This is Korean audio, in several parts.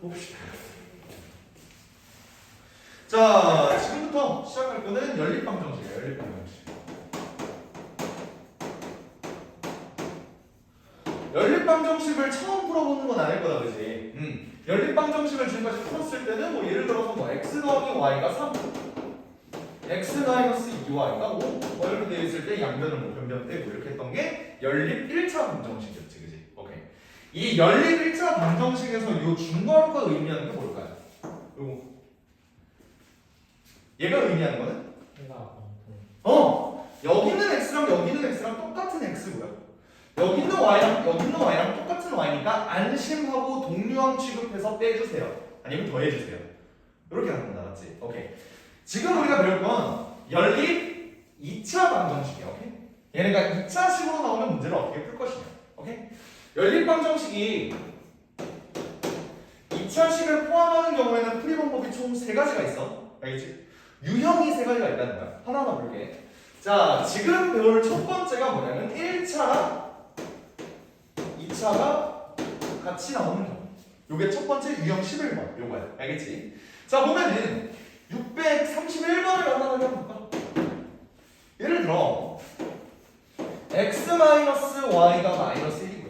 봅시다. 자, 지금부터 시작할 거는 연립방정식이에요. 연립방정식. 연립방정식을 처음 풀어보는 건 아닐 거다, 그지? 연립방정식을 지금까지 풀었을 때는 뭐 예를 들어서 뭐 x 더하기 y가 3, x 마이너스 2y가 5, 뭐 이렇게 되어 있을 때 양변을 뭐 변변 떼고 이렇게 했던 게 연립 1차 방정식이었지, 그지? 오케이. 이 연립 1차 방정식에서 이 중괄호가 의미하는 게 뭘까요? 요거. 얘가 의미하는 거는? 여기는 x랑 여기는 x랑 똑같은 x고요. 여기 있는 y랑 똑같은 y니까 안심하고 동류항 취급해서 빼주세요. 아니면 더해주세요. 이렇게 하는 거다, 맞지? 오케이. 지금 우리가 배울 건 연립 2차 방정식이야, 오케이? 얘네가 2차식으로 나오는 문제를 어떻게 풀 것이냐, 오케이? 연립 방정식이 2차식을 포함하는 경우에는 풀이 방법이 총 3가지가 있어. 알겠지? 유형이 3가지가 있다는 거야. 하나하나 볼게. 자, 지금 배울 첫 번째가 뭐냐면 1차랑 2차가 같이 나오는 경우. 요게 첫 번째 유형 11번. 요거야. 알겠지? 자, 보면은 631번을 간단하게 한번 볼까? 예를 들어 x-y가 마이너스 1이고요.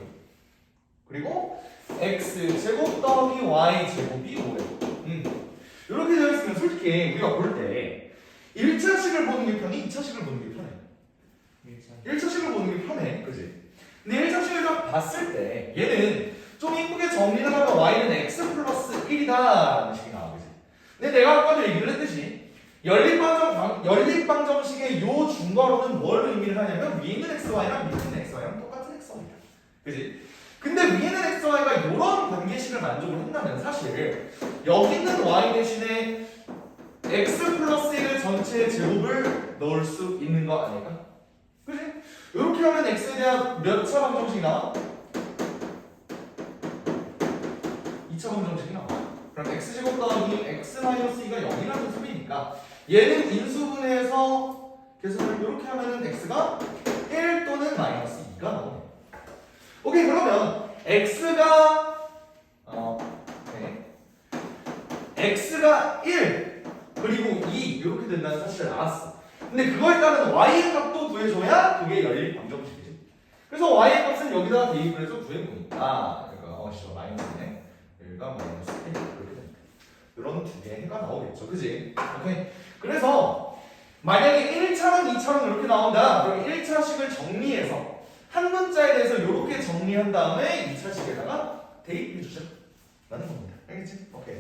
그리고 x제곱 더하기 y제곱이 5예요. 이렇게 되어 있으면 솔직히 우리가 볼 때 1차식을 보는 게 편해? 2차식을 보는 게 편해? 1차식을 보는 게 편해. 그지? 근데 1차식을 딱 봤을 때 얘는 좀 이쁘게 정리를 하면 y는 x 플러스 1이다 라는 식이 나와. 그지? 근데 내가 아까도 얘기를 했듯이 연립방정식의 요 중괄호는 뭘 의미를 하냐면 위에 있는 xy랑 밑에 있는 xy랑 똑같은 xy야. 그지? 근데 위에 있는 xy가 이런 관계식을 만족을 한다면 사실 여기 있는 y 대신에 x 플러스 1의 전체 제곱을 넣을 수 있는 거 아닐까? 그지? 이렇게 하면 x에 대한 몇 차 방정식이 나와? 2차 방정식이 나와. 그럼 x제곱 더하기 x-2가 0이라는 소리니까 얘는 인수분해해서 계산을 이렇게 하면은 x가 1 또는 마이너스 2가 나오네. 오케이, 그러면 x가 x가 1 그리고 2 이렇게 된다는 사실을 알았어. 근데 그거에 따른 y의 값도 구해줘야 그게 연립 방정식이지. 그래서 y의 값은 여기다가 대입을 해서 구해보니까 그러니까 마이너스네. 여기가 마이너스 1 이렇게 됩니다. 이런 두 개의 해가 나오겠죠, 그지? 오케이. 그래서 만약에 1차랑 2차랑 이렇게 나온다. 그럼 1차식을 정리해서 한 문자에 대해서 이렇게 정리한 다음에 2차식에다가 대입해주자 라는 겁니다. 알겠지? 오케이.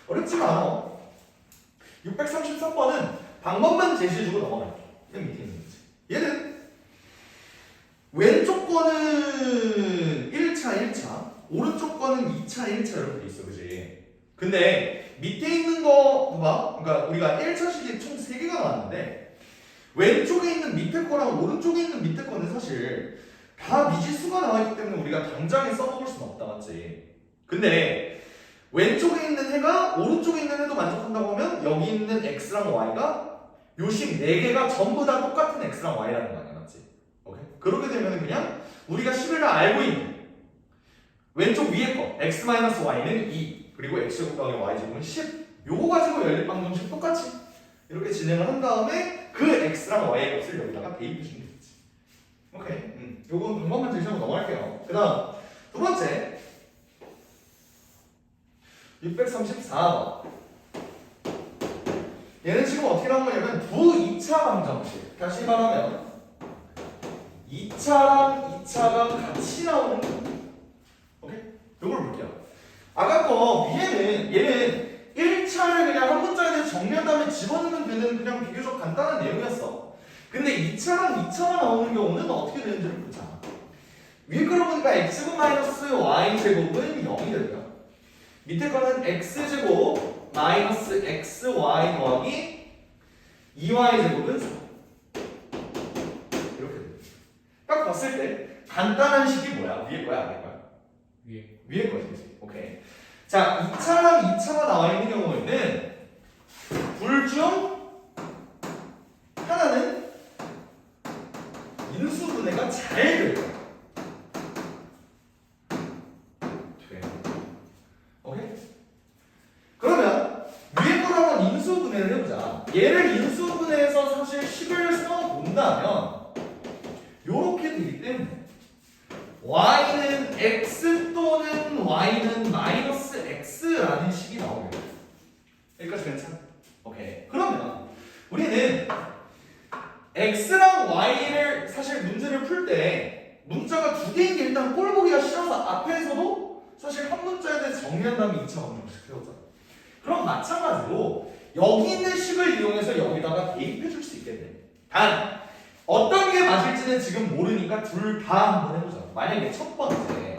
어렵지가 않아. 633번은 방법만 제시해주고 넘어갈게. 맨 밑에 있는 거지. 얘는 왼쪽 거는 1차, 오른쪽 거는 2차, 1차 이렇게 돼 있어, 그지? 근데 밑에 있는 거 봐봐. 그러니까 우리가 1차식이 총 3개가 나왔는데 왼쪽에 있는 밑에 거랑 오른쪽에 있는 밑에 거는 사실 다 미지수가 나와있기 때문에 우리가 당장에 써먹을 수는 없다, 맞지? 근데 왼쪽에 있는 해가 오른쪽에 있는 해도 만족한다고 하면 여기 있는 x랑 y가 요식 4개가 전부 다 똑같은 x랑 y라는 거 아니야, 맞지? 오케이? 그렇게 되면 그냥 우리가 10을 다 알고 있는 왼쪽 위에 거 x-y는 2 그리고 x제곱 더하기 y제곱은 10 요거 가지고 연립방정식 똑같이 이렇게 진행을 한 다음에 그 x랑 y의 값을 여기다가 대입해주면 되겠지. 오케이. 요건 방법만 제시하고 넘어갈게요. 그 다음 두 번째 634번. 얘는 지금 어떻게 나온 거냐면 부 2차 방정식. 다시 말하면 2차랑 2차가 같이 나오는 거. 오케이? 요걸 볼게요. 아까 거 얘는 1차를 그냥 한 문자에 대해서 정리한 다음에 집어넣으면 되는 그냥 비교적 간단한 내용이었어. 근데 2차랑 2차가 나오는 경우는 어떻게 되는지를 보자. 위에 거를 보니까 x제곱 마이너스 y제곱은 0이 되고요. 밑에 거는 x제곱 마이너스 xy 더하기 2y제곱은 4 이렇게 됩니다. 딱 봤을 때 간단한 식이 뭐야? 위에 거야? 아래 거야? 위에 거지, 그치? 오케이. 자, 2차랑 2차가 나와 있는 경우에는 둘 중 하나는 인수분해가 잘 돼요. 오케이? 인수분해를 해보자. 얘를 인수분해해서 사실 식을 써본다면 요렇게 되기 때문에 y는 x 또는 y는 마이너스 x라는 식이 나오게 돼요. 여기까지 괜찮아? 오케이. 그러면 우리는 x랑 y를 사실 문제를 풀 때 문자가 두 개인 게 일단 꼴 보기가 싫어서 앞에서도 사실 한 문자에 대해서 정리한 다음에 2차 방정식 세웠잖아. 그럼 마찬가지로 여기 있는 식을 이용해서 여기다가 대입해 줄 수 있겠네. 단 어떤 게 맞을지는 지금 모르니까 둘 다 한번 해보자. 만약에 첫 번째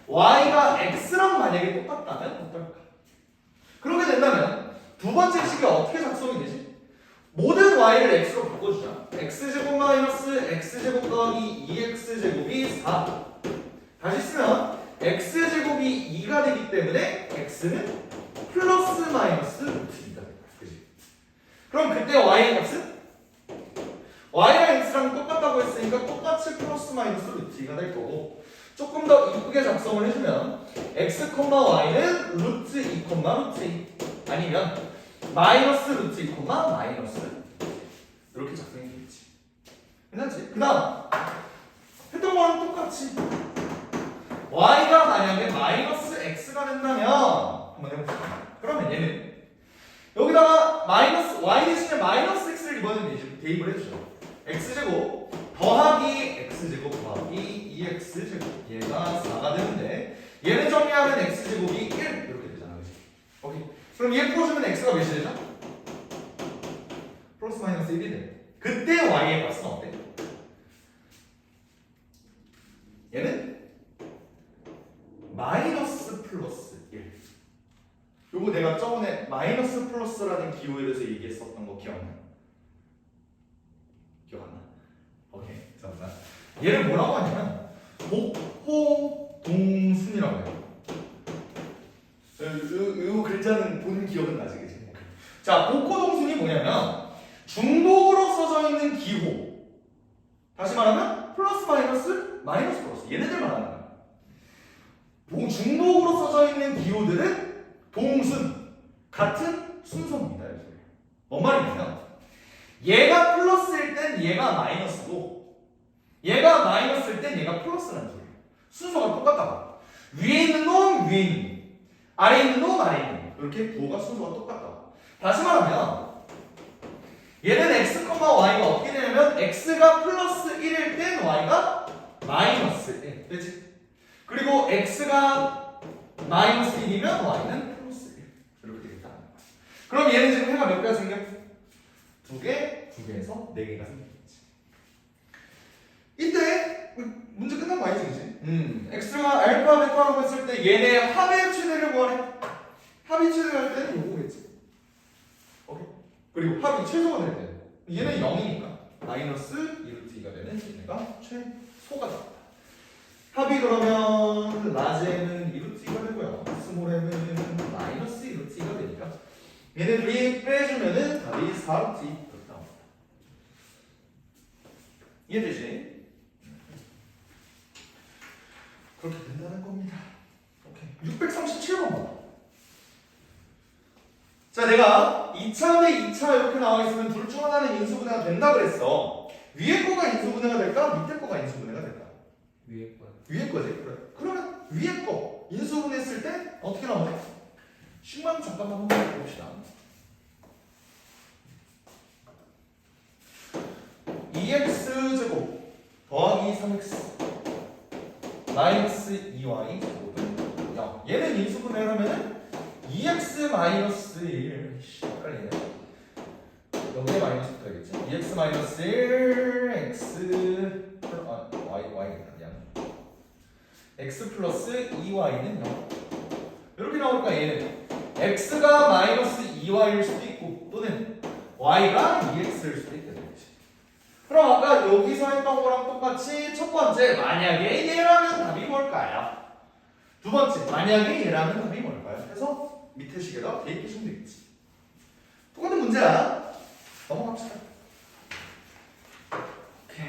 y가 x랑 만약에 똑같다면 어떨까? 그렇게 된다면 두 번째 식이 어떻게 작성이 되지? 모든 y를 x로 바꿔주자. x제곱 마이너스 x제곱 더하기 2x제곱이 4. 다시 쓰면 x제곱이 2가 되기 때문에 x는 플러스 마이너스 루트 2가 된다. 그치? 그럼 그때 y의 값은? y랑 x랑 똑같다고 했으니까 똑같이 플러스 마이너스 루트 2가 될 거고, 조금 더 이쁘게 작성을 해주면 x, y는 루트 2, 루트 2 아니면 마이너스 루트 2, 마이너스 이렇게 작성이 되겠지. 괜찮지? 그 다음 했던 거랑 똑같이 y가 만약에 마이너스 x가 된다면 한번 해봅시다. 그러면 얘는 여기다가 마이너스 y 대신에 마이너스 x를 이번에 대입을 해주죠. x제곱 더하기 x제곱 더하기 2x제곱 얘가 4가 되는데 얘를 정리하면 x제곱이 1 이렇게 되잖아. 그치? 오케이. 그럼 얘 풀어주면 x가 몇이 되죠? 플러스 마이너스 1이 돼. 그때 y의 값은 어때? 얘는 마이너스 플러스 1. 요거 내가 저번에 마이너스 플러스라는 기호에 대해서 얘기했었던 거 기억나? 기억 안 나? 오케이. 잠깐만. 얘를 뭐라고 하냐면 목호 동순이라고 해요. 요 글자는 본 기억은 나지, 그치? 자, 복호동순이 뭐냐면 중복으로 써져 있는 기호. 다시 말하면 플러스 마이너스 마이너스 플러스 얘네들 말하는 거야. 중복으로 써져 있는 기호들은 동순 같은 순서입니다. 뭔 말이냐면 얘가 플러스일 땐 얘가 마이너스고 얘가 마이너스일 땐 얘가 플러스라는 소리야. 순서가 똑같다고. 위에 있는 놈 위에 있는 놈, 아래에 있는 놈 아래에 있는 놈, 이렇게 부호가 순서가 똑같다고. 다시 말하면 얘는 x, y가 어떻게 되냐면 x가 플러스 1일 땐 y가 마이너스 1 되지? 그리고 x가 마이너스 1이면 y는 플러스 1 이렇게 되겠다. 그럼 얘는 지금 해가 몇 개가 생겨? 두 개에서 네 개가 생기겠지. 이때 문제 끝난 거 아니지, 그치? x가 알파, 베타라고 했을 때 얘네 합의 최대를 구하래. 합의 최대를 할 때는 요거겠지. 오케이? 그리고 합이 최소가 될 때는 얘는 0이니까 마이너스 2루트 2가 되는 얘네가 최소가 됩니다. 합이 그러면 라지에는 2루트 2가 되고요. 스몰에는 마이너스 2루트 2가 되니까 얘네들이 빼주면은 답이 4루트 2 이렇게 나옵니다. 이해되지? 그렇게 된다는 겁니다. 오케이. 637번 봐. 자, 내가 2차 대 2차 이렇게 나와 있으면 둘 중 하나는 인수분해가 된다 그랬어. 위에 거가 인수분해가 될까? 밑에 거가 인수분해가 될까? 위에 거. 위에 거지. 그래. 그러면 위에 거 인수분해했을 때 어떻게 나오냐? 식만 잠깐만 한번 봅시다. 2x 제곱 더하기 3x 마이너스 2y 제곱은 0. 얘는 인수분해를 하면은 2x 마이너스 1 헷갈리네. 여기에 마이너스 붙어야겠지? 2x 마이너스 1 x y겠다. x 플러스 2y는 0. 이렇게 나오니까 얘는 x가 마이너스 2y일 수도 있고 또는 y가 2x일 수도 있다. 그럼 아까 여기서 했던 거랑 똑같이 첫 번째 만약에 얘라면 답이 뭘까요? 두 번째 만약에 얘라면 답이 뭘까요? 해서 밑에 식에다 대입해주면 되겠지. 똑같은 문제야. 넘어갑시다. 오케이.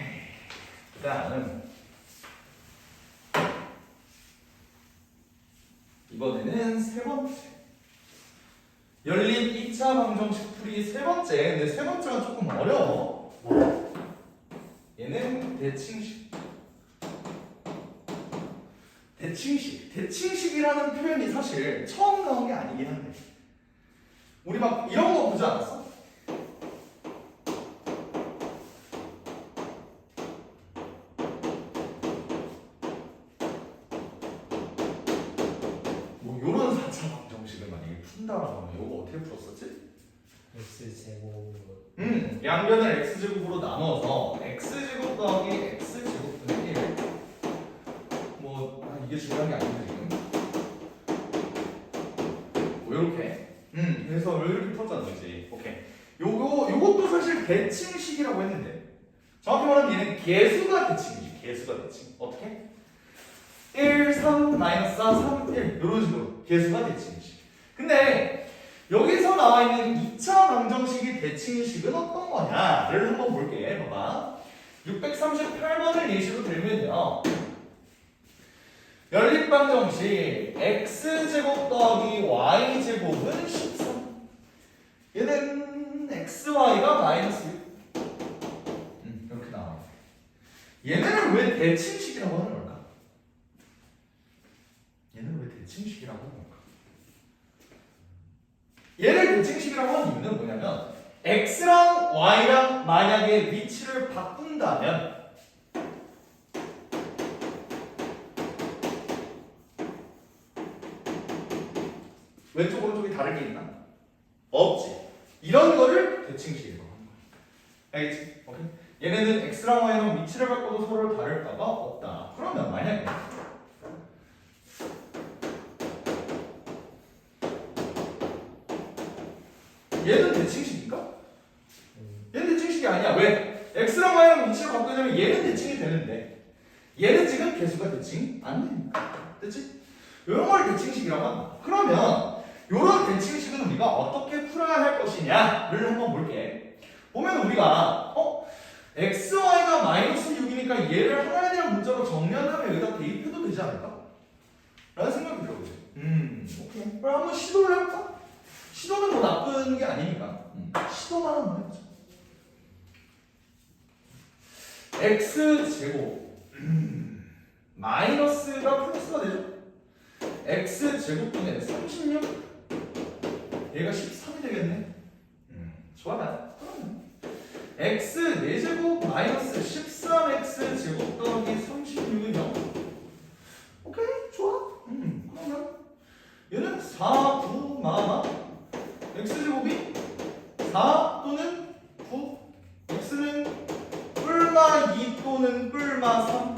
그 다음은 이번에는 세 번째. 열린 2차 방정식 풀이 세 번째. 근데 세 번째가 조금 어려워. 얘는 대칭식. 대칭식이라는 표현이 사실 처음 나온 게 아니긴 한데 우리 막 이런 거 보지 않았어? 뭐 요런 4차 방정식을 만약에 푼다라고 하면 이거 어떻게 풀었었지? x제곱 양변을 x제곱으로 나눠서 x제곱 더하기 x제곱분의 1 뭐 이게 중요한 게 아닌데 지금 뭐 요렇게 그래서 이렇게 풀었잖아 그치? 오케이 요것도 사실 대칭식이라고 했는데 정확히 말하면 얘는 개수가 대칭이지 개수가 대칭 어떻게? 1, 3, 마이너스 4, 3, 1 요런 식으로 개수가 대칭식 근데 여기서 나와 있는 2차 방정식이 대칭식은 어떤 거냐를 한번 볼게 봐봐 638번을 예시로 들면요 연립방정식 x제곱 더하기 y제곱은 13 얘는 xy가 마이너스 6 이렇게 나와요 얘네를 왜 대칭식이라고 하는 걸까? 얘는 왜 대칭식이라고 하는 걸까? 얘를 대칭식이라고 하는 이유는 뭐냐면 x랑 y랑 만약에 위치를 바꾼다면 왼쪽 오른쪽이 다르게 있나? 없지. 이런 거를 대칭식이라고 하는 거야. 알겠지? 오케이? 얘네는 x랑 y랑 위치를 바꿔도 서로 다를 바가 없다. 그러면 만약에 얘는 대칭식인가? 얘는 대칭식이 아니야. 왜? x랑 y랑 위치를 바꾸려면 얘는 대칭이 되는데 얘는 지금 개수가 대칭 안 되니까. 됐지? 이런 걸 대칭식이라고 한다. 그러면 이런 대칭식은 우리가 어떻게 풀어야 할 것이냐를 한번 볼게. 보면 우리가 x, y가 마이너스 6이니까 얘를 하나에 대한 문자로 정리한다면 여기다 대입해도 되지 않을까? 라는 생각이 들어요. 오케이. 그럼 한번 시도를 해볼까? 시도는 뭐 나쁜 게 아니니까 시도만 한번 해보자. x제곱 마이너스가 플러스가 되죠? x제곱분의 36 얘가 13이 되겠네. 좋아요. 그러면 x 4제곱 마이너스 13x 제곱 더하기 36은 0. 오케이 좋아. 그러면 얘는 4, 9, 마마 x제곱이 4 또는 9 x는 뿔마 2 또는 뿔마 3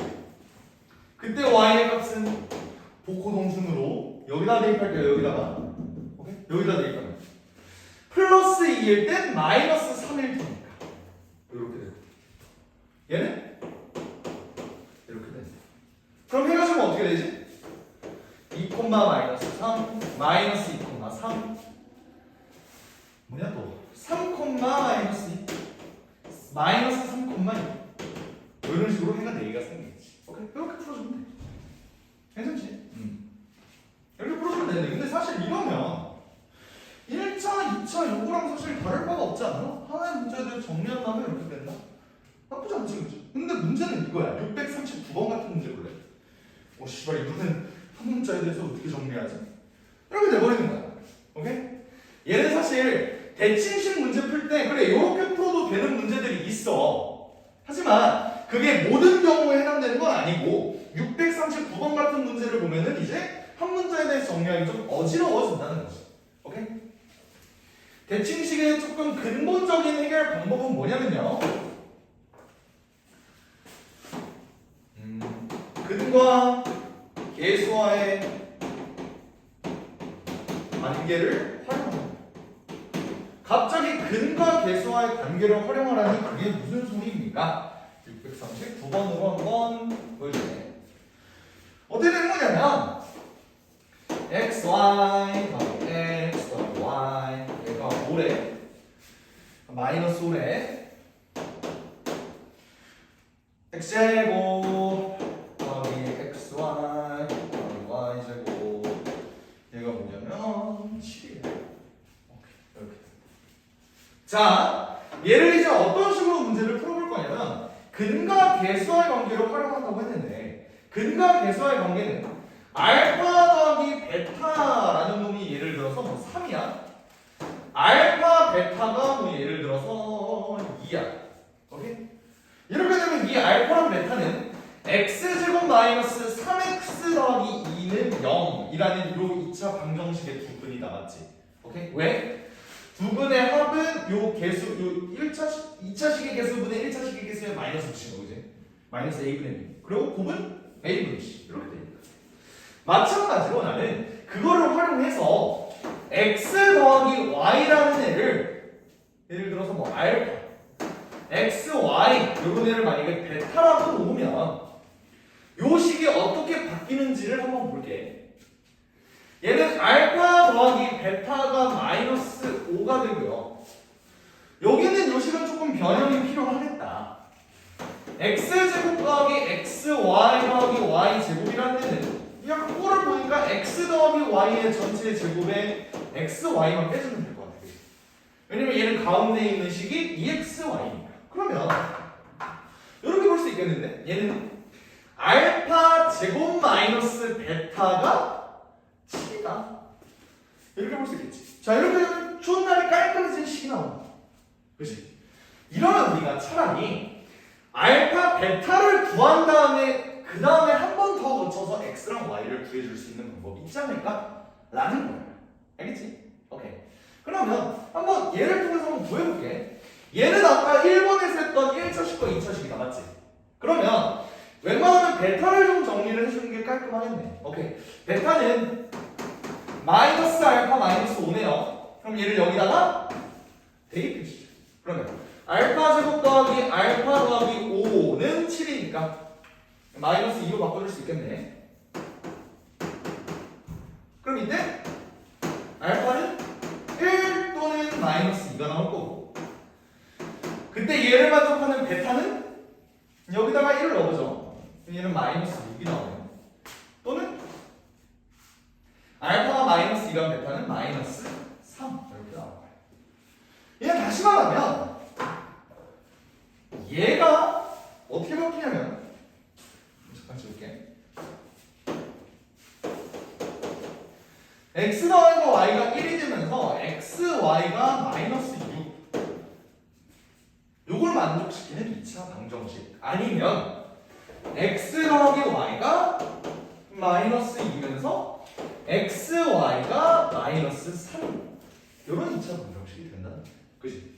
그때 y의 값은 복호동순으로 여기다 대입할게요. 여기다가 오케이? 여기다 대입하면 플러스 2일 땐 마이너스 3일 테니까 이렇게 되고 얘는 이렇게 되지. 그럼 해가지고 어떻게 되지? 2, 마이너스 3 마이너스 2, 3 뭐냐 또 3, 마이너스 2 마이너스 3, 2 이런 식으로 해가 4개가 생기겠지. 오케이? 이렇게 풀어주면 돼. 괜찮지? 이렇게 풀어주면 되는데 근데 사실 이러면 1차, 2차 요거랑 사실 다를 바가 없지 않나? 하나의 문제를 정리한 다음에 이렇게 된다? 나쁘지 않지 그치? 근데 문제는 이거야 639번 같은 문제 볼래? 씨발 이거는 한 문자에 대해서 어떻게 정리하지? 이렇게 돼버리는 거야. 오케이? 얘는 사실 대칭식 문제 풀 때 그래 이렇게 풀어도 되는 문제들이 있어. 하지만 그게 모든 경우에 해당되는 건 아니고 639번 같은 문제를 보면은 이제 한 문자에 대해서 정리하기 좀 어지러워진다는 거지. 오케이? 대칭식의 조금 근본적인 해결 방법은 뭐냐면요. 근과 계수와의 관계를 활용합니다. 갑자기 근과 계수와의 관계를 활용하라니 그게 무슨 소리입니까? 639번으로 한번 보여줄게. 어떻게 되는 거냐면 x, y 더하기 x 더하기 y 얘가 5래 마이너스 5래 x제곱 더하기 xy 더하기 y제곱 얘가 뭐냐면 7이에요. 자, 얘를 이제 어떤 식으로 문제를 풀어볼 거냐면 근과 계수와의 관계로 활용한다고 했는데 근과 계수와의 관계는 알파 더하기 베타라는 놈이 예를 들어서 뭐 3이야. 알파 베타가 뭐 예를 들어서 2야. 오케이? 이렇게 되면 이 알파랑 베타는 x제곱 마이너스 3x 더하기 2는 0이라는 요 2차 방정식의 두 근이 나왔지. 오케이? 왜? 두 근의 합은 요 개수, 요 2차식의 개수분의 1차식의 개수에 마이너스 붙이는 거지. 마이너스 a분의 b. 그리고 곱은 a분의 c. 이렇게 되니까. 마찬가지로 나는 그거를 활용해서 x 더하기 y라는 애를 예를 들어서 뭐 알파, x, y 요런 애를 만약에 베타라고 놓으면 요 식이 어떻게 바뀌는지를 한번 볼게. 얘는 알파 더하기 베타가 마이너스 5가 되고요. 여기는 요 식은 조금 변형이 필요하겠다. x제곱 더하기 xy 더하기 y제곱이라는 애는 그냥 꼴을 보니까 x 더하기 y의 전체 제곱에 xy만 빼주면 될 것 같아. 왜냐면 얘는 가운데 있는 식이 2xy니까. 그러면 이렇게 볼 수 있겠는데 얘는 알파 제곱 마이너스 베타가 7이다. 이렇게 볼 수 있겠지. 자, 이렇게 되면 존나게 깔끔해진 식이 나온다. 그렇지? 이러면 우리가 차라리 알파 베타를 구한 다음에 그 다음에 한 번 더 거쳐서 x랑 y를 구해줄 수 있는 방법이 있지 않을까? 라는 거야. 알겠지? 오케이. 그러면 한번 얘를 통해서 한번 구해볼게. 얘는 아까 1번에서 했던 1차식과 2차식이 남았지? 그러면 웬만하면 베타를 좀 정리를 해주는 게 깔끔하겠네. 오케이. 베타는 마이너스 알파 마이너스 5네요. 그럼 얘를 여기다가 대입해주죠. 그러면 알파 제곱 더하기 알파 더하기 5는 7이니까 마이너스 2로 바꿔줄 수 있겠네. 그럼 이때 알파는 1 또는 마이너스 2가 나올 거고 그때 얘를 만족하는 베타는 여기다가 1을 넣어보죠. 얘는 마이너스 6이 나오네요. 또는 알파가 마이너스 2가 베타는 마이너스 3 이렇게 나올 거예요. 얘는 다시 말하면 얘가 어떻게 바뀌냐면 잠깐 찍을게. x 더하기 y가 1이 되면서 xy가 마이너스 6 요걸 만족시키는 2차 방정식 아니면 x 더하기 y가 마이너스 2면서 xy가 마이너스 3 요런 2차 방정식이 된다. 그치?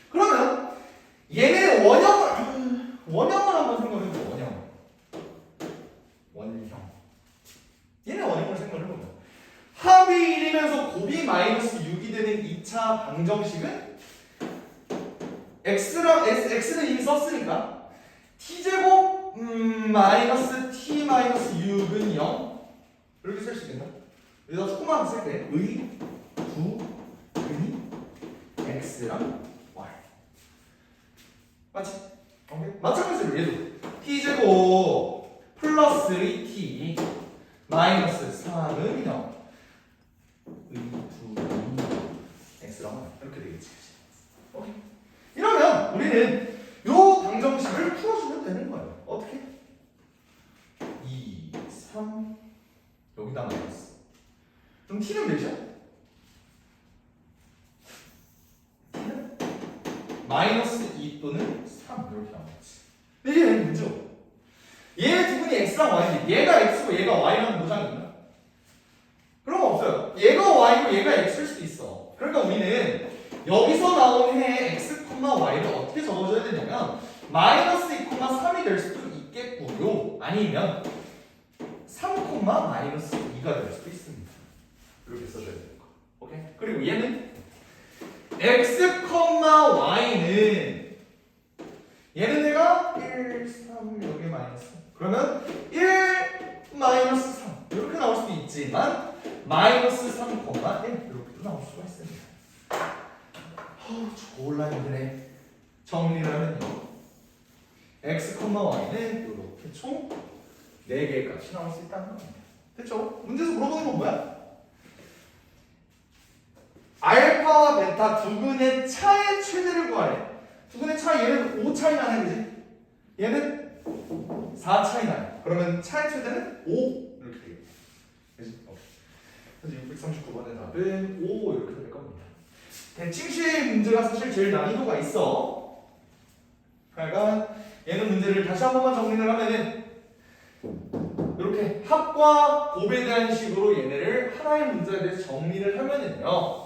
그러면 얘네 원형을 한번 생각해보자. 원형 얘네 원형을 생각해보면 합이 1이면서 곱이 마이너스 6이 되는 2차 방정식은 x는 이미 썼으니까 t제곱 마이너스 t 마이너스 6은 0 이렇게 쓸 수 있겠나? 여기다 조금만 쓸게. 의, 구, 근이 x랑 y 맞지? 오케이? 마찬가지로 얘도 t제곱 플러스 3t 마이너스 3은 0 의, 구, 근이 x랑 y 이렇게 되겠지. 오케이? 이러면 우리는 요 방정식을 풀어주면 되는 거예요. 어떻게? 2, 3 여기다 마이너스 그럼 t는 몇이야? t는 마이너스 2 또는 3 이렇게 나오겠지. 근데 얘는 문제 없어. 얘 두 분이 x랑 y인데 얘가 x고 얘가 y라는 보장이 있나? 그런 거 없어요. 얘가 y고 얘가 x일 수도 있어. 그러니까 우리는 여기서 나온 해의 x, y를 어떻게 적어줘야 되냐면 마이너스 2, 3이 될 수도 있겠고요. 아니면 3, 마이너스 2가 될 수도 있습니다. 이렇게 써줘야 되는 거. 오케이? 그리고 얘는 x, y는 얘는 내가 1, 3 여기 마이너스 그러면 1, 마이너스 3 이렇게 나올 수도 있지만 마이너스 3, 1 이렇게도 나올 수가 있습니다. 졸라 힘드네. 정리를 하면요 x, y는 이렇게 총 4개의 값이 나올 수 있다는 겁니다. 됐죠? 문제에서 물어보는 건 뭐야? 알파와 베타 다 두근의 차의 최대를 구하래. 두근의 차 얘는 5 차이 나네, 그지? 얘는 4 차이 나요. 그러면 차의 최대는 5 이렇게 되겠다. 그지? 그래서 639번의 답은 5 이렇게 될 겁니다. 대칭식 문제가 사실 제일 난이도가 있어. 그러니까 얘는 문제를 다시 한 번만 정리를 하면은 이렇게 합과 곱에 대한 식으로 얘네를 하나의 문제에 대해서 정리를 하면은요,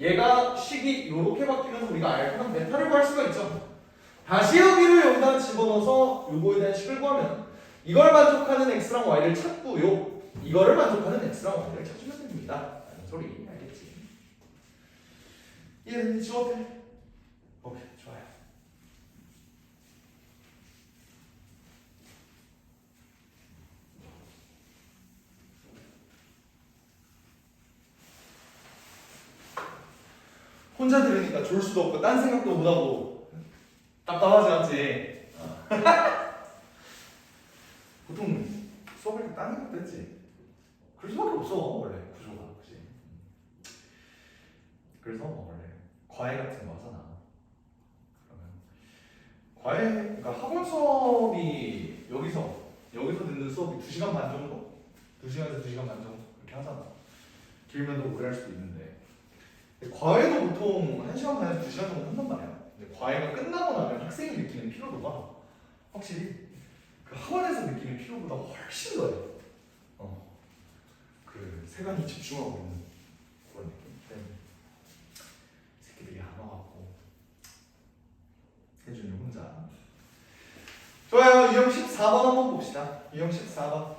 얘가 식이 이렇게 바뀌면서 우리가 알파랑 베타를 구할 수가 있죠. 다시 여기를 여기다 집어넣어서 요거에 대한 식을 구하면 이걸 만족하는 x랑 y를 찾고요, 이거를 만족하는 x랑 y를 찾으면 됩니다 라는 소리. 알겠지? 이해됐니? 어때? 오케이, 좋아요. 혼자 들으니까 졸 수도 없고 딴 생각도 못하고 답답하지 않지? 보통 수업할 때 딴 생각도 했지. 그럴 수밖에 없어 원래 구조가. 그치? 그래서 원래 과외 같은 거 하잖아. 그러면 과외, 그러니까 학원 수업이 여기서 듣는 수업이 2시간 반 정도? 2시간에서 2시간 반 정도 그렇게 하잖아. 길면 더 오래 할 수도 있는데 과외도 보통 1시간 반에서 2시간 정도 한단 말이야. 근데 과외가 끝나고 나면 학생이 느끼는 피로도가 확실히 그 학원에서 느끼는 피로보다 훨씬 더해. 그 세간이 집중하고 있는 그런 느낌 때문에 새끼들이 안 와갖고 혜준이 혼자. 좋아요. 유형 14번 한번 봅시다. 유형 14번.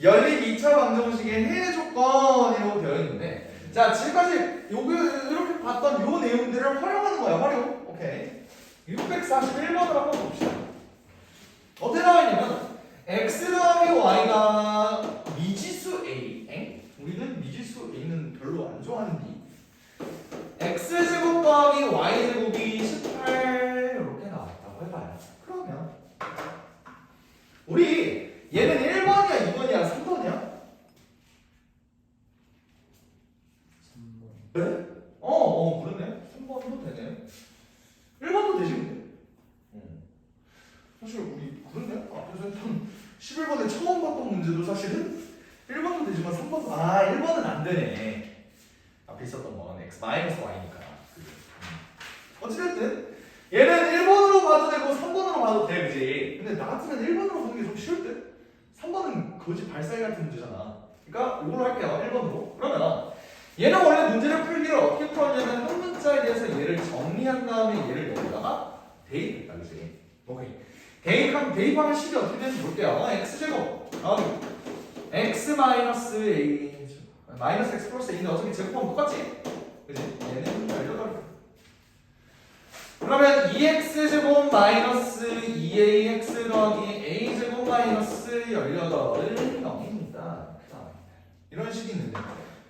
연립 2차 방정식의 해외 조건이라고 되어 있는데, 자, 지금까지 이렇게 봤던 요 내용들을 활용하는 거야, 활용. 오케이. 641번을 한번 봅시다. 어떻게 나와 있냐면, x 더하기 y가 미지수 a. 우리는 미지수 a는 별로 안 좋아하는데, x제곱 더하기 y제곱이 18 이렇게 나왔다고 해봐요. 그러면 우리 얘는 1번이야, 2번이야, 3번이야? 3번. 그래? 그러네. 3번도 되네. 1번도 되지, 근데. 사실 우리 그러네. 앞에서 했던 11번에 처음 봤던 문제도 사실은 1번도 되지만 3번도 1번은 안 되네. 앞에 있었던 건 x-y니까. 어찌됐든 얘는 1번으로 봐도 되고 3번으로 봐도 돼, 그지? 근데 나 같으면 1번으로 보는 게 좀 쉬울 듯? 3번은 거지 발사기 같은 문제잖아. 그러니까 이걸로 할게요. 1번으로. 그러면 얘는 원래 문제를 풀기를 어떻게 풀었냐면 한 문자에 대해서 얘를 정리한 다음에 얘를 여기다가 대입했다, 그지? 오케이. 대입하면 식이 어떻게 되는지 볼게요. x제곱 x 마이너스 a 마이너스 x 플러스 a인데 어차피 제곱하면 똑같지? 그지? 얘는 알려달라. 그러면 2x제곱 마이너스 2ax 더하기 a제곱 마이너스 18은 0입니다. 이런 식이 있는데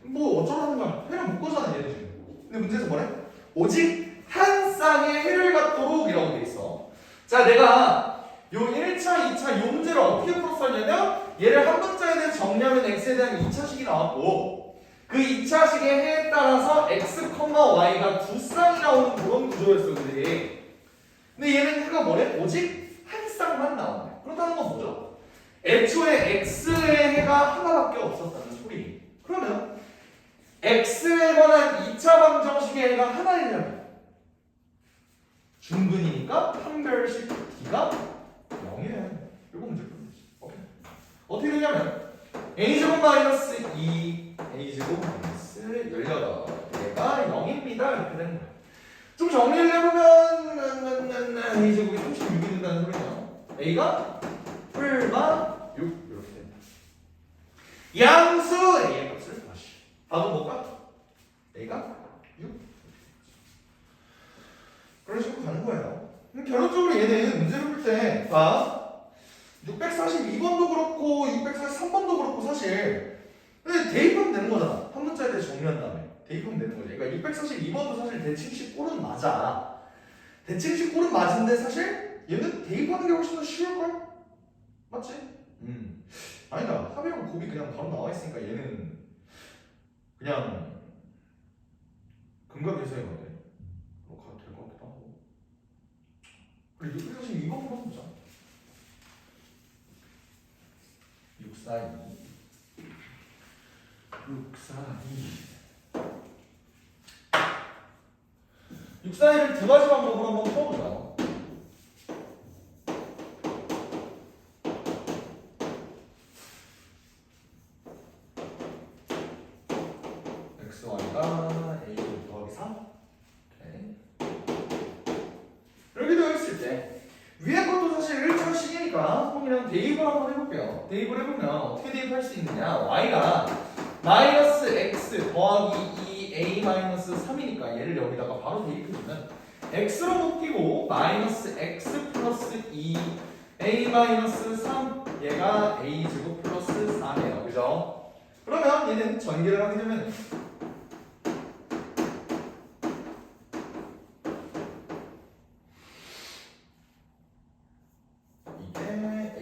뭐 어쩌라는 거야. 해를 묶어서는 얘를 지금. 근데 문제에서 뭐래? 오직 한 쌍의 해를 갖도록 이라고 돼 있어. 자, 내가 요 1차, 2차 요 문제를 어떻게 풀었었냐면 얘를 한 문자에 대해 정리하면 x에 대한 2차식이 나왔고 그 2차식의 해에 따라서 x, y가 두 쌍이 나오는 그런 구조였어, 그지? 근데 얘는 해가 뭐래? 오직 한 쌍만 나오네. 그렇다는 건 뭐죠? 애초에 x의 해가 하나밖에 없었다는 소리. 그러면 x에 관한 2차 방정식의 해가 하나이려면 중근이니까 판별식 d가 0이래. 이거 문제 풀면 되지. 오케이. 어떻게 되냐면 a제곱 마이너스 2 a제곱 마이너스 18 얘가 0입니다. 이렇게 되는 거야. 좀 정리를 해보면 a제곱이 36이 된다는 소리네요. a가 풀마 6 이렇게 된다. 양수 a의 값을 다시 봐도 뭘까? a가 6 그런 식으로 가는 거예요. 결론적으로 얘는 문제를 풀 때 봐. 642번도 그렇고 643번도 그렇고 사실 대입하면 되는 거잖아. 한 문자에 대해 정리한 다음에 대입하면 되는 거지. 그러니까 642번도 사실 대칭식 꼴은 맞아. 대칭식 꼴은 맞은데 사실 얘는 대입하는 게 훨씬 더 쉬울걸? 맞지? 아니다. 합이랑 곱이 그냥 바로 나와 있으니까 얘는 그냥 근각에서 해봤는데 뭐 가도 될 것 같기도 하고. 그리고 사실 이거 한번 보자. 642 642를 두 가지 방법으로 한번 풀어보자. xy가 a 더하기 3. 오케이. 이렇게 되어 있을 때 위에 것도 사실 1차식이니까 그냥 대입을 한번 해볼게요. 대입을 해보면 어떻게 대입할 수 있느냐. y가 마이너스 x 더하기 2a 마이너스 3이니까 얘를 여기다가 바로 대입해주면 x로 묶이고 마이너스 x 플러스 2a 마이너스 3 얘가 a 제곱 플러스 4네요. 그죠? 그러면 얘는 전개를 하게 되면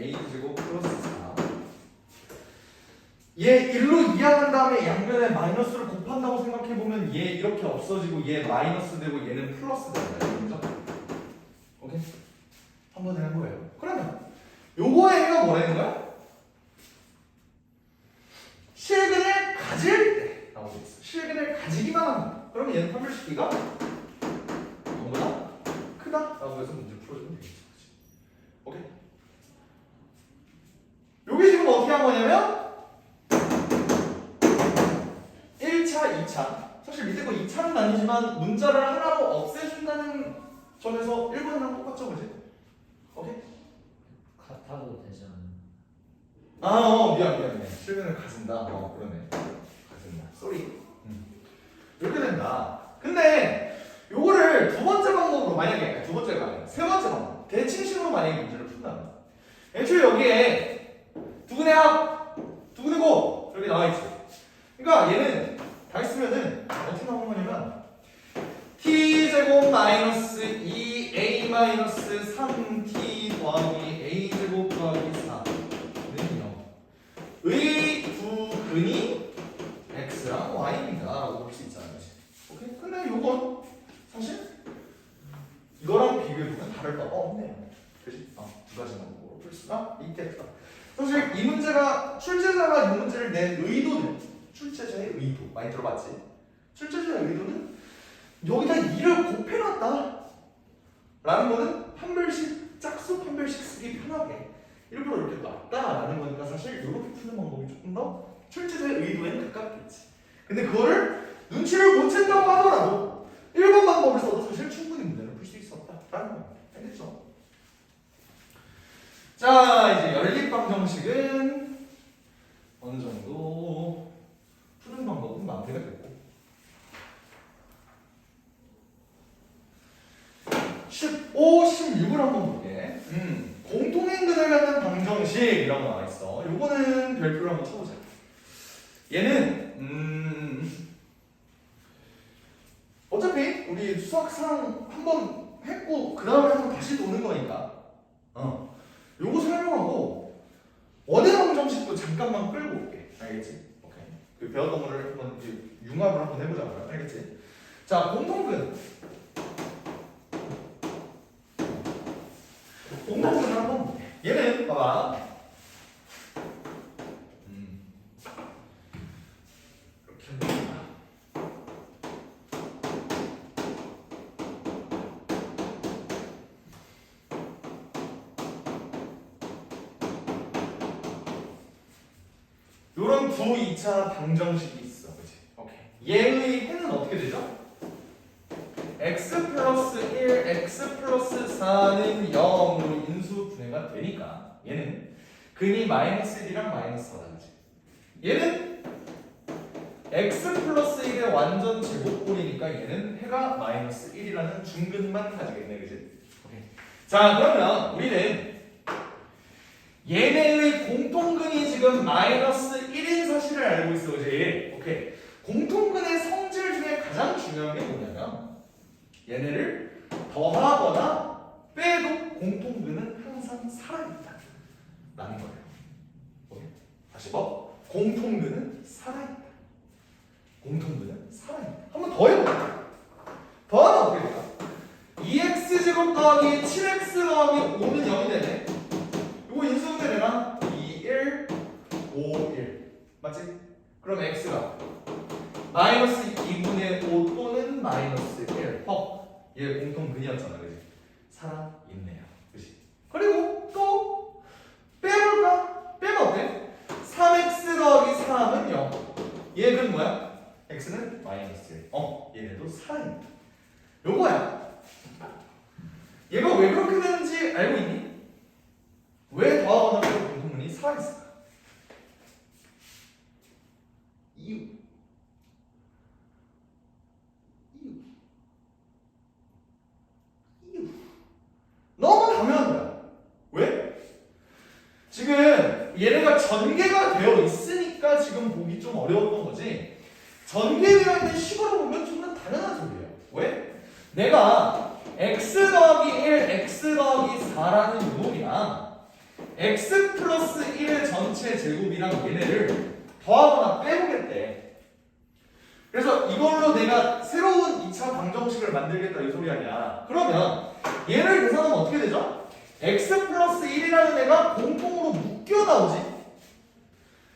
a제곱 플러스 4. 얘 1로 이항한 다음에 양면에 마이너스를 곱한다고 생각해보면 얘 이렇게 없어지고 얘 마이너스 되고 얘는 플러스 되잖아요. 그죠? 오케이? 한번 해는 거예요. 그러면 요거에 얘가 뭐라는 거야? 실근을 가질 때 나오고 있어. 실근을 가지기만 한다. 그러면 얘는 판별식기가 너무나 크다 라고 해서 문제를 풀어주면 되겠죠. 오케이? 요게 지금 어떻게 한 거냐면 1차, 2차. 사실 밑에 거 2차는 아니지만 문자를 하나로 없애준다는 점에서 1번이랑 똑같죠, 그지? 오케이? 같아도 되지 않나? 미안. 실근을 가진다. 그러네. 가진다. 쏘리. 이렇게 된다. 근데 요거를 두 번째 방법으로 만약에 두 번째가 아니라 세 번째 방법 대칭식으로 만약에 문제를 푼다면 애초에 여기에 두근의 합, 두근의 곱 이렇게 나와있지. 그러니까 얘는 다 있으면은 어떻게 나오는 거냐면 t제곱 마이너스 2a 마이너스 3t 더하기 a제곱 더하기 4는요 의 두 근이 x랑 y입니다 라고 볼 수 있잖아요. 오케이? 근데 요건 사실 이거랑 비교해보면 다를 바가 없네요. 그치? 두 가지 방법으로 풀 수가 있겠다. 사실 이 문제가 출제자가 이 문제를 낸 의도는 출제자의 의도 많이 들어봤지? 출제자의 의도는 여기다 2를 곱해놨다 라는 거는 판별식 짝수 판별식 쓰기 편하게 일부러 이렇게 놨다라는 거니까 사실 이렇게 푸는 방법이 조금 더 출제자의 의도에는 가깝겠지. 근데 그거를 눈치를 못 챈다고 하더라도 1번 방법을 써도 사실 충분히 문제를 풀 수 있었다라는 거 알겠죠? 자, 이제 연립방정식은 어느 정도 푸는 방법은 마무리가 됐고 15, 16을 한번 볼게. 공통행근을 갖는 방정식이라고 나와있어. 요거는 별표를 한번 쳐보자. 얘는 어차피 우리 수학상 한번 했고 그 다음에 한번 다시 도는 거니까 요거 설명하고 원의 방정식도 잠깐만 끌고 올게. 알겠지? 오케이. 그 배웠던 거를 한번 융합을 한번 해보자. 알겠지? 자, 공통근 공통근을 한번 볼게. 얘는 봐봐. 이렇게 한번 요런 두 2차 방정식이 있어. 그치? 오케이. 얘의 해는 어떻게 되죠? x 플러스 1, x 플러스 4는 0으로 인수 분해가 되니까 얘는 근이 마이너스 1이랑 마이너스 4다. 그치? 얘는 x 플러스 1의 완전 제곱꼴이니까 얘는 해가 마이너스 1이라는 중근만 가지겠네. 그치? 오케이. 자, 그러면 우리는 얘네의 공통근이 지금 마이너스 1인 사실을 알고 있어. 그치? 오케이. 공통근의 성질 중에 가장 중요한 게 뭐냐면 얘네를 더하거나 빼도 공통근은 항상 살아있다 라는 거예요. 오케이? 다시 봐. 공통근은 살아있다. 공통근은 살아있다. 한번 더 해볼게요. 뭐야? 마이너스 2분의 5 또는 마이너스 1. 얘 공통근이었잖아, 그지? 살아있네요, 그지? 그리고 또 빼볼까? 빼면 어때? 3x 더하기 3은 0. 얘는 뭐야? x는 마이너스 1. 얘네도 살아있네. 요거야. 얘가 왜 그렇게 되는지 알고 있니? 왜 더하거나 빼고 공통근이 살아있을까? 이유. 너무 당연한 거야. 왜? 지금 얘네가 전개가 되어 있으니까 지금 보기 좀 어려웠던 거지. 전개되어 있는 식으로 보면 정말 당연한 소리예요. 왜? 내가 x 더하기 1, x 더하기 4라는 놈이랑 x 플러스 1 전체 제곱이랑 얘네를 더하거나 빼보겠대. 그래서 이걸로 내가 새로운 2차 방정식을 만들겠다 이 소리 아니야. 그러면 얘를 계산하면 어떻게 되죠? x 플러스 1이라는 애가 공통으로 묶여 나오지?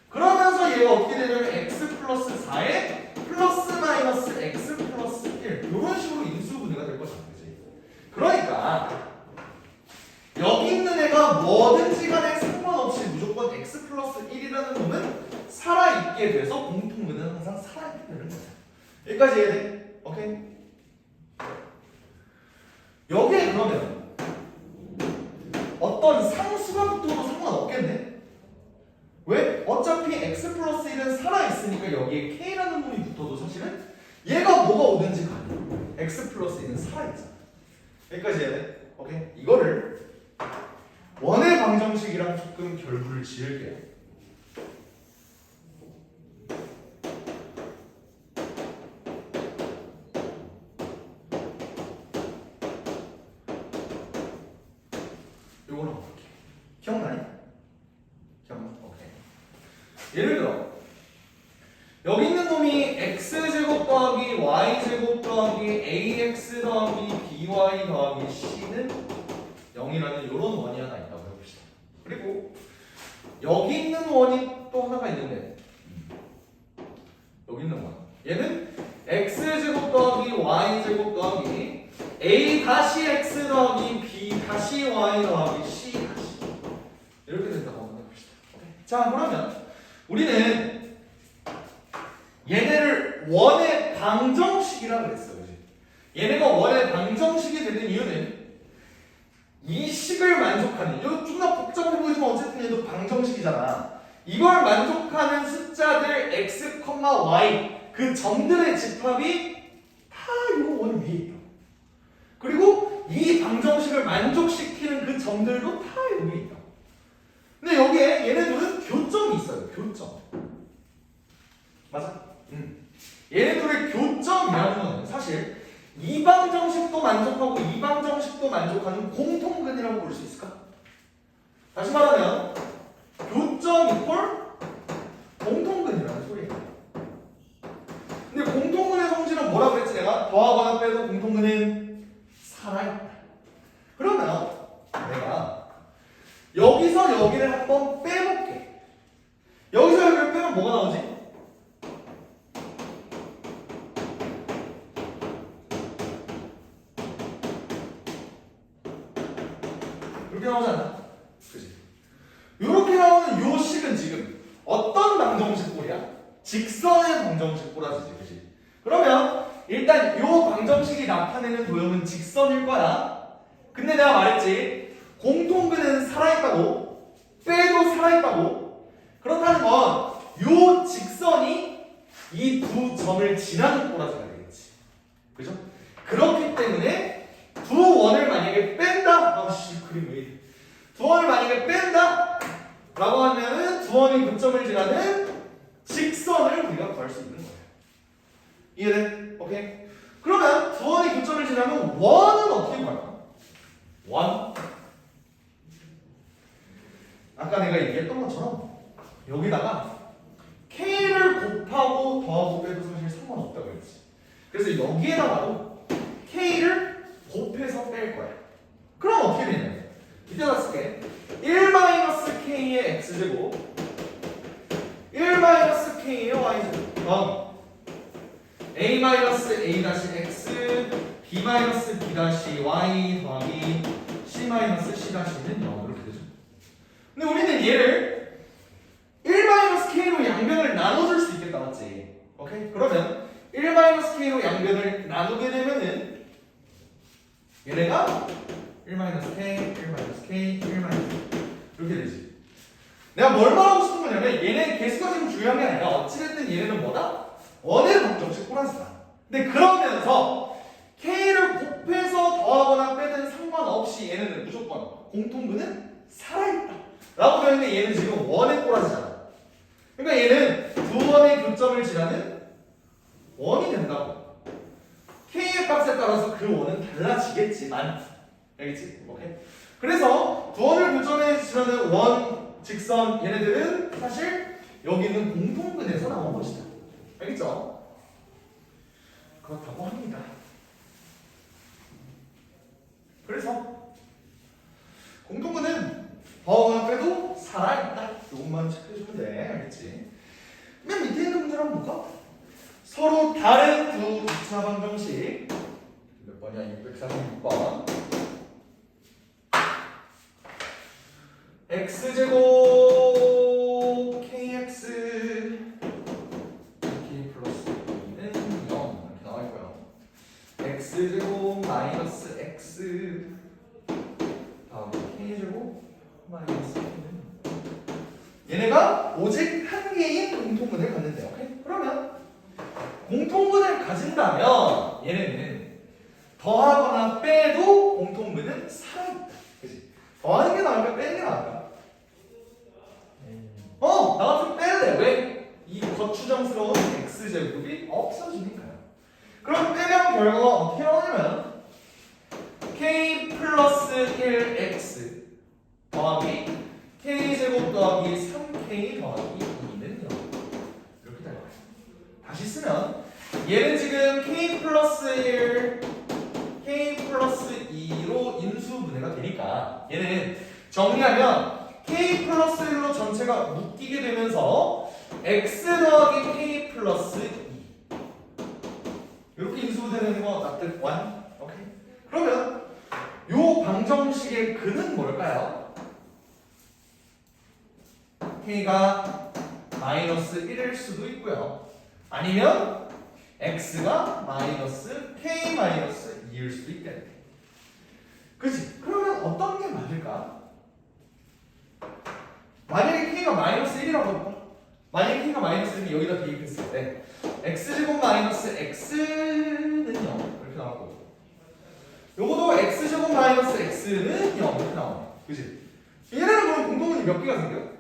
그러면서 얘가 어떻게 되냐면 x 플러스 4에 플러스 마이너스 x 플러스 1 이런 식으로 인수분해가 될 거잖아. 그치? 그러니까 여기 있는 애가 뭐든지 간에 상관없이 무조건 x 플러스 1이라는 놈은 살아있게 돼서 공통근은 항상 살아있게 되는 거야. 여기까지 이해돼? 오케이? 여기에 그러면 어떤 상수가 붙어도 상관없겠네? 왜? 어차피 x 플러스 1은 살아있으니까 여기에 k라는 놈이 붙어도 사실은 얘가 뭐가 오든지 간에 x 플러스 1은 살아있잖아. 여기까지 이해돼? 오케이? 이거를 원의 방정식이랑 조금 결부를 지을게요. 요거로 가볼게. 기억나니? 기억나? 오케이. 예를 들어 여기 있는 놈이 x제곱 더하기 y제곱 더하기 ax 더하기 by 더하기 c는 0이라는 이런 원이 하나 있다고 해봅시다. 그리고 여기 있는 원이 또 하나가 있는데 여기 있는 원 얘는 x제곱 더하기 y제곱 더하기 a 다시 x 더하기 b 다시 y 더하기 c 다시 이렇게 된다고 한번 해봅시다. 오케이. 자 그러면 우리는 얘네를 원의 방정식이라고 그랬어. 그치? 얘네가 원의 방정식이 되는 이유는 이 식을 만족하는 이거 존나 복잡해 보이지만 어쨌든 얘도 방정식이잖아. 이걸 만족하는 숫자들 x, y 그 점들의 집합이 다 이 원 위에 있다. 그리고 이 방정식을 만족시키는 그 점들도 다 여기 있다. 근데 여기에 얘네들은 교점이 있어요. 교점. 맞아? 얘네들의 교점이라는 거는 사실 이 방정식도 만족하고 이 방정식도 만족하는 공통근이라고 볼 수 있을까? 다시 말하면 교점 이퀄 공통근이라는 소리예요. 근데 공통근의 성질은 뭐라고 했지 내가? 더하거나 빼도 공통근은 살아있다. 그러면 내가 여기서 여기를 한번 빼볼게. 여기서 여기를 빼면 뭐가 나오지? 이렇게 나오지 않나? 그치? 이렇게 나오는 요 식은 지금 어떤 방정식 꼴이야? 직선의 방정식 꼴이지, 그치? 그러면 일단 요 방정식이 나타내는 도형은 직선일 거야. 근데 내가 말했지 공통근은 살아있다고 빼도 살아있다고. 그렇다는 건 요 직선이 이 두 점을 지나는 꼬라지가 되겠지. 그죠? 그렇기 때문에 두 원을 만약에 뺀다. 아씨 그림 왜 이래. 두 원을 만약에 뺀다 라고 하면은 두 원이 교점을 지나는 직선을 우리가 구할 수 있는 거예요. 이해돼? 오케이? 그러면 두 원이 교점을 지나면 원은 어떻게 구할까? 원. 아까 내가 얘기했던 것처럼 여기다가 k를 곱하고 더하고 빼도 사실 상관없다고 했지. 그래서 여기에다가도 k를 곱해서 뺄 거야. 그럼 어떻게 되냐면 이때다 쓸게. 1-k의 x제곱 1-k K예요, Y죠. A 마이너스 A 다시 X, B 마이너스 B 다시 Y 더하기 C 마이너스 C 다시는 0 이렇게 되죠. 근데 우리는 얘를 1 마이너스 K로 양변을 나눠줄 수 있겠다, 맞지? 오케이? 그러면 1 마이너스 K로 양변을 나누게 되면은 얘네가 1 마이너스 K, 1 마이너스 K, 1 마이너스 K 이렇게 되지. 내가 뭘 말하고 싶은 거냐면 얘네 개수가 지금 중요한 게 아니라 어찌됐든 얘네는 뭐다? 원의 방정식 꼬라지다. 근데 그러면서 K를 곱해서 더하거나 빼든 상관없이 얘네는 무조건 공통분은 살아있다 라고 되는데 얘는 지금 원의 꼬라지잖아. 그러니까 얘는 두 원의 교점을 지나는 원이 된다고. K의 값에 따라서 그 원은 달라지겠지만 알겠지? 오케이? 그래서 두 원을 교점에 지나는 원, 직선 얘네들은 사실 여기 있는 공통근에서 나온 것이다. 알겠죠? 그렇다고 합니다. 그래서 공통근은 더하거나 빼도 살아있다. 이것만 체크해주면 돼. 알겠지? 맨 밑에 있는 문제를 한번 볼까? 서로 다른 두 2차 방정식 몇 번이야? 646번 x제곱 kx k 플러스 2는 0 이렇게 나와 있고요. x제곱 마이너스 x 다음에 k제곱 마이너스 k는 얘네가 오직 한 개인 공통분을 갖는데요. 오케이? 그러면 공통분을 가진다면 얘네는 더하거나 빼도 공통분은 살아있다. 그치? 더하는 게 나을까? 빼는 게 나을까? 나 같으면 뺄래. 왜? 이 거추장스러운 x제곱이 없어지니까요. 그럼 빼면 결과가 어떻게 나오냐면 k 플러스 1x 더하기 k제곱 더하기 3k 더하기 2는 0 이렇게 될 거예요. 다시 쓰면 얘는 지금 k 플러스 1 k 플러스 2로 인수분해가 되니까 얘는 정리하면 k 플러스 1로 전체가 묶이게 되면서 x 더하기 k 플러스 2 이렇게 인수분해되는 거 납득 완? 오케이. 그러면 요 방정식의 근은 뭘까요? k가 마이너스 1일 수도 있고요. 아니면 x가 마이너스 k 마이너스 2일 수도 있대. 그치? 그러면 어떤 게 맞을까? 만약에 k가 마이너스 1이라고 해볼까? 만약에 k가 마이너스 1이면 여기다 대입했을 때 x제곱 마이너스 x는 0 이렇게 나올 거고 요거도 x제곱 마이너스 x는 0 이렇게 나오네. 그치? 얘네는 그럼 공통분이 몇 개가 생겨?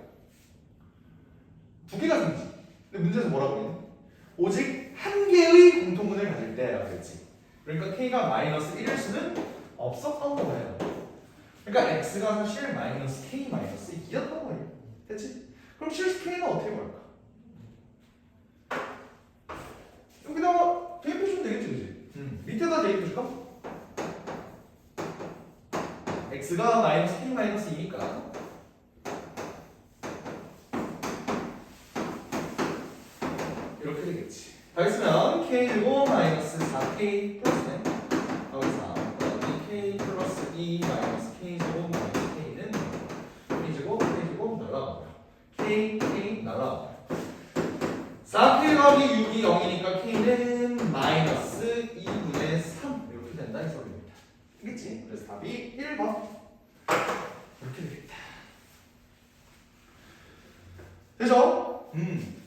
두 개가 생기지. 근데 문제에서 뭐라고 했니? 오직 한 개의 공통분을 가질 때라고 했지. 그러니까 k가 마이너스 1일 수는 없었던 거예요. 그러니까 x가 사실 마이너스 k 마이너스 2였던 거예요. 됐지? 그럼 실수 k는 어떻게 구할까? 여기다가 대입해주면 되겠지, 그치? 밑에다 대입해줄까? x가 마이너스 k 마이너스 2니까 이렇게 되겠지. 다 했으면 k제곱 마이너스 4k 플러스 n 여기서 k 플러스 2 마이너스 k제곱 마이너스 k는 k제곱 날라가고요. k 날라가고요. 4k 더하기 6이 0이니까 k는 마이너스 2분의 3 이렇게 된다 이 소리입니다. 알겠지? 그래서 답이 1번 이렇게 되겠다. 되죠?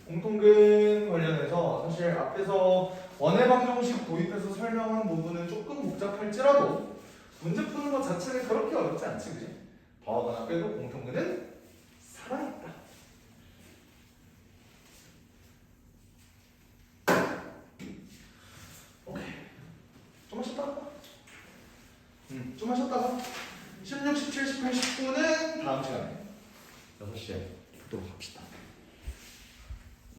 공통근 관련해서 사실 앞에서 원의 방정식 도입해서 설명한 부분은 조금 복잡할지라도 문제 푸는 것 자체는 그렇게 어렵지 않지, 그지? 더하거나 빼도 공통근은 살아있다. 오케이. 좀만 쉬었다가 좀만 쉬었다가 16, 17, 18, 19는 다음 시간에 6시에 보도록 합시다.